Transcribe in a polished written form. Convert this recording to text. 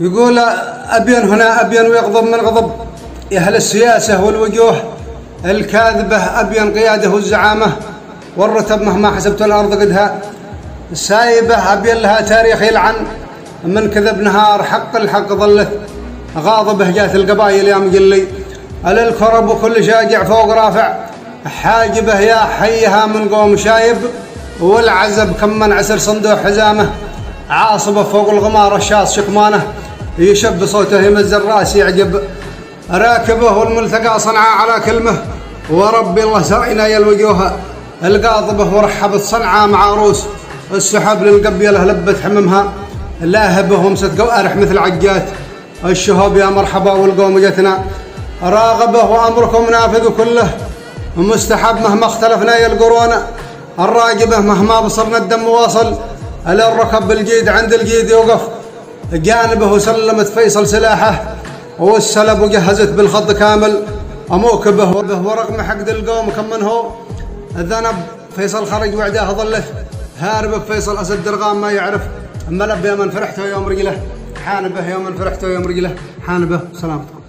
يقول أبين هنا أبين ويغضب من غضب يا أهل السياسة والوجوه الكاذبة، أبين قياده والزعامة والرتب مهما حسبت الأرض قدها سايبة، أبين لها تاريخ يلعن من كذب نهار حق الحق ظلت غاضبه. جات القبائل يا مقلي على الكرب وكل شاجع فوق رافع حاجبه يا حيها من قوم شايب، والعزب كم من عسر صندوق حزامه عاصبه فوق الغمار الشاص شكمانه يشب صوته يمز الراس يعجب راكبه والملتقى صنعاء على كلمه وربي الله سرعنا يا الوجوه القاضبه ورحبت صنعاء مع عروس السحب للقبيله لبت حممها لاهبه ومست قوارح مثل عجات الشهوب يا مرحبا والقوم جتنا راغبه وامركم نافذ كله ومستحب مهما اختلفنا يا القرون الراقبه مهما بصرنا الدم واصل على الركب بالجيد عند الجيد يوقف جانبه وسلمت فيصل سلاحه والسلب وجهزت بالخط كامل أموكبه ورغم حقد القوم كم من هو الذنب فيصل خرج وعداه ظلت هارب فيصل أسد درغام ما يعرف ملب يا من فرحته يوم رجله حانبه يوم فرحته يوم رجله حانبه. سلامتكم.